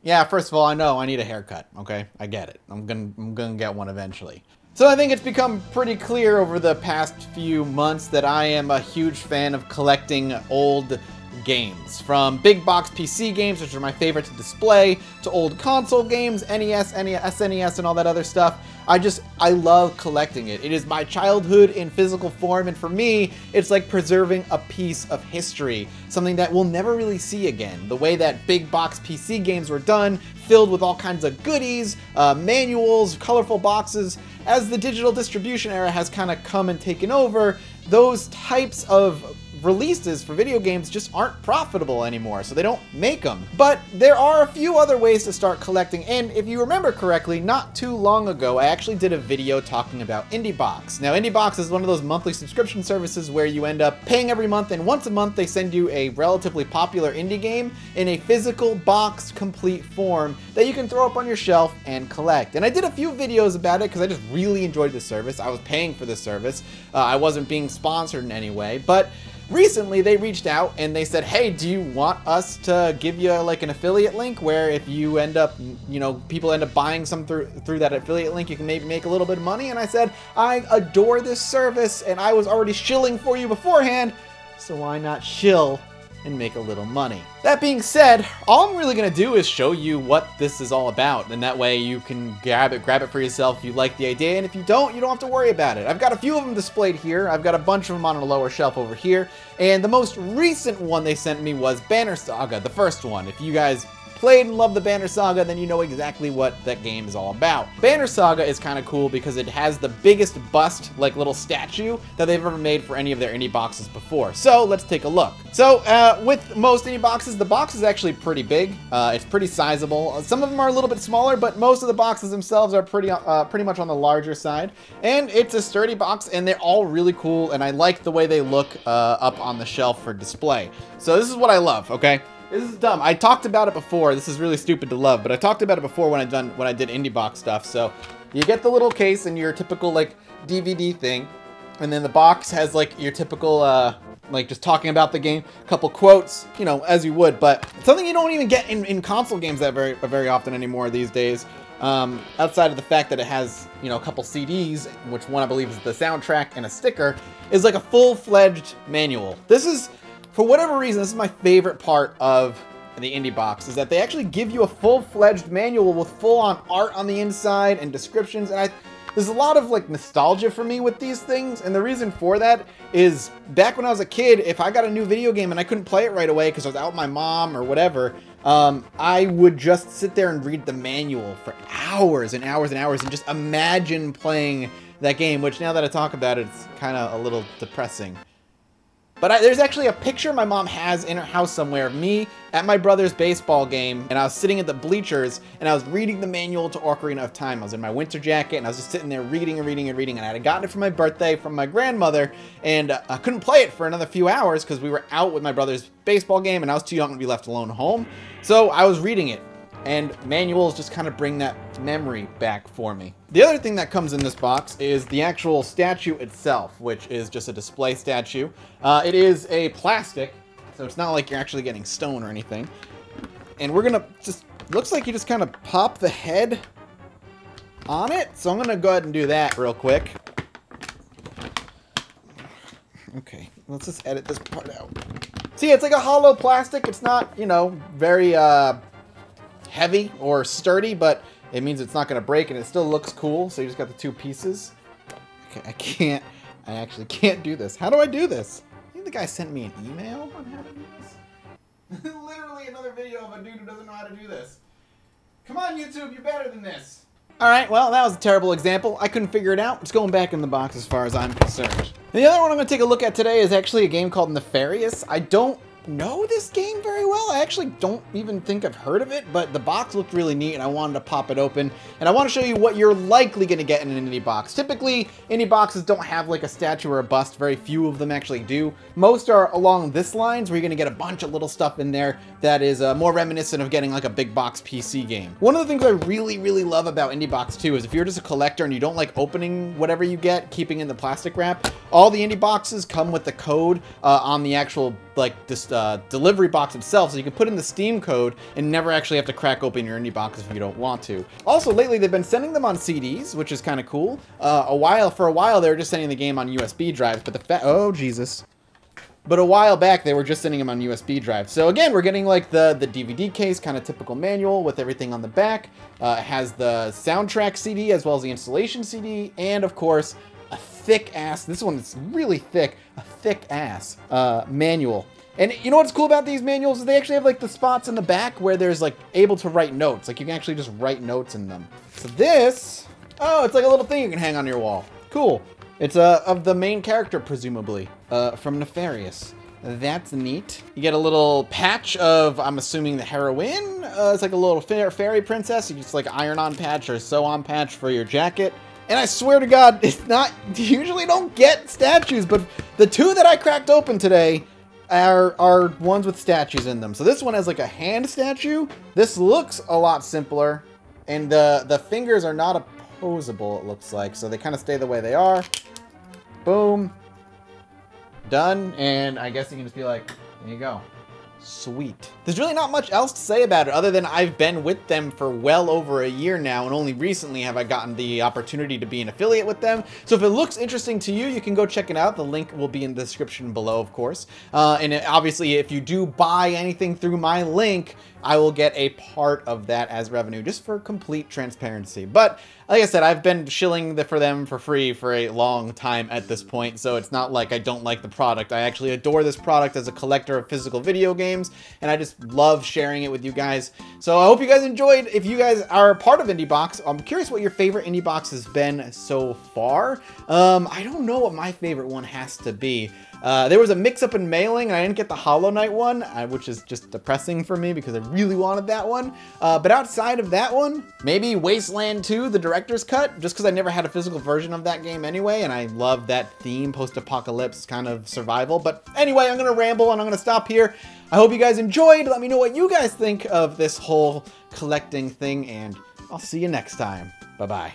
Yeah, first of all, I know I need a haircut, okay? I get it. I'm gonna get one eventually. So I think it's become pretty clear over the past few months that I am a huge fan of collecting old games. From big box PC games, which are my favorite to display, to old console games, NES, SNES, and all that other stuff. I love collecting it. It is my childhood in physical form, and for me, it's like preserving a piece of history, something that we'll never really see again. The way that big box PC games were done, filled with all kinds of goodies, manuals, colorful boxes. As the digital distribution era has kind of come and taken over, those types of releases for video games just aren't profitable anymore, so they don't make them. But there are a few other ways to start collecting, and if you remember correctly, not too long ago, I actually did a video talking about IndieBox. Now, IndieBox is one of those monthly subscription services where you end up paying every month, and once a month they send you a relatively popular indie game in a physical box complete form that you can throw up on your shelf and collect. And I did a few videos about it because I just really enjoyed the service. I was paying for the service. I wasn't being sponsored in any way, but recently they reached out and they said, hey, do you want us to give you like an affiliate link where if you end up, you know, people end up buying some through that affiliate link, you can maybe make a little bit of money? And I said, I adore this service and I was already shilling for you beforehand, so why not shill and make a little money? That being said, all I'm really gonna do is show you what this is all about, and that way you can grab it for yourself if you like the idea, and if you don't have to worry about it. I've got a few of them displayed here. I've got a bunch of them on a lower shelf over here, and the most recent one they sent me was Banner Saga, the first one. If you guys played and loved the Banner Saga, then you know exactly what that game is all about. Banner Saga is kind of cool because it has the biggest bust, like little statue, that they've ever made for any of their indie boxes before. So let's take a look. So with most indie boxes, the box is actually pretty big. It's pretty sizable. Some of them are a little bit smaller, but most of the boxes themselves are pretty much on the larger side. And it's a sturdy box, and they're all really cool, and I like the way they look up on the shelf for display. So this is what I love, okay? This is dumb. I talked about it before. This is really stupid to love, but I talked about it before when I did indie box stuff. So you get the little case and your typical like DVD thing, and then the box has like your typical like just talking about the game, a couple quotes, you know, as you would, but something you don't even get in console games that very often anymore these days. Outside of the fact that it has, you know, a couple CDs, which one I believe is the soundtrack, and a sticker, is like a full-fledged manual. This is, for whatever reason, this is my favorite part of the indie box, is that they actually give you a full-fledged manual with full-on art on the inside and descriptions, and there's a lot of like nostalgia for me with these things, and the reason for that is back when I was a kid, if I got a new video game and I couldn't play it right away because I was out with my mom or whatever, I would just sit there and read the manual for hours and hours and hours and just imagine playing that game, which now that I talk about it, it's kind of a little depressing. But there's actually a picture my mom has in her house somewhere of me at my brother's baseball game, and I was sitting at the bleachers, and I was reading the manual to Ocarina of Time. I was in my winter jacket, and I was just sitting there reading and reading and reading, and I had gotten it for my birthday from my grandmother, and I couldn't play it for another few hours because we were out with my brother's baseball game, and I was too young to be left alone home. So I was reading it, and manuals just kind of bring that memory back for me. The other thing that comes in this box is the actual statue itself, which is just a display statue. It is a plastic, so it's not like you're actually getting stone or anything. And we're gonna just, looks like you just kind of pop the head on it. So I'm gonna go ahead and do that real quick. Okay, let's just edit this part out. See, it's like a hollow plastic. It's not, you know, very heavy or sturdy, but it means it's not going to break, and it still looks cool. So you just got the two pieces. Okay, I actually can't do this. How do I do this? I think the guy sent me an email on how to do this. Literally another video of a dude who doesn't know how to do this. Come on, YouTube, you're better than this. All right, well, that was a terrible example. I couldn't figure it out. It's going back in the box as far as I'm concerned. And the other one I'm going to take a look at today is actually a game called Nefarious. I don't know this game very well. I actually don't even think I've heard of it, but the box looked really neat and I wanted to pop it open, and I want to show you what you're likely going to get in an indie box. Typically, indie boxes don't have like a statue or a bust. Very few of them actually do. Most are along this lines where you're going to get a bunch of little stuff in there that is more reminiscent of getting like a big box PC game. One of the things I really love about indie box too is if you're just a collector and you don't like opening whatever you get, keeping in the plastic wrap, all the indie boxes come with the code on the actual like this delivery box itself, so you can put in the Steam code and never actually have to crack open your indie box if you don't want to. Also, lately they've been sending them on CDs, which is kind of cool. For a while they were just sending the game on USB drives, but oh Jesus. But a while back, they were just sending them on USB drives. So again, we're getting like the DVD case, kind of typical manual with everything on the back. It has the soundtrack CD as well as the installation CD, and of course, a thick ass, this one is really thick, a thick ass manual. And you know what's cool about these manuals is they actually have like the spots in the back where there's like able to write notes. Like you can actually just write notes in them. So this, oh, it's like a little thing you can hang on your wall. Cool. It's of the main character, presumably, from Nefarious. That's neat. You get a little patch of, I'm assuming, the heroine. It's like a little fairy princess. You just like iron-on patch or sew-on patch for your jacket. And I swear to God, it's not, you usually don't get statues, but the two that I cracked open today are ones with statues in them. So this one has like a hand statue. This looks a lot simpler, and the fingers are not opposable, it looks like. So they kind of stay the way they are. Boom. Done. And I guess you can just be like, there you go. Sweet. There's really not much else to say about it other than I've been with them for well over a year now, and only recently have I gotten the opportunity to be an affiliate with them. So if it looks interesting to you, you can go check it out. The link will be in the description below, of course. Obviously, if you do buy anything through my link, I will get a part of that as revenue, just for complete transparency. But like I said, I've been shilling for them for free for a long time at this point, so it's not like I don't like the product. I actually adore this product as a collector of physical video games, and I just love sharing it with you guys. So I hope you guys enjoyed. If you guys are a part of IndieBox, I'm curious what your favorite IndieBox has been so far. I don't know what my favorite one has to be. There was a mix-up in mailing, and I didn't get the Hollow Knight one, which is just depressing for me because I really wanted that one. But outside of that one, maybe Wasteland 2, the director's cut, just because I never had a physical version of that game anyway, and I love that theme, post-apocalypse kind of survival. But anyway, I'm going to ramble, and I'm going to stop here. I hope you guys enjoyed. Let me know what you guys think of this whole collecting thing, and I'll see you next time. Bye-bye.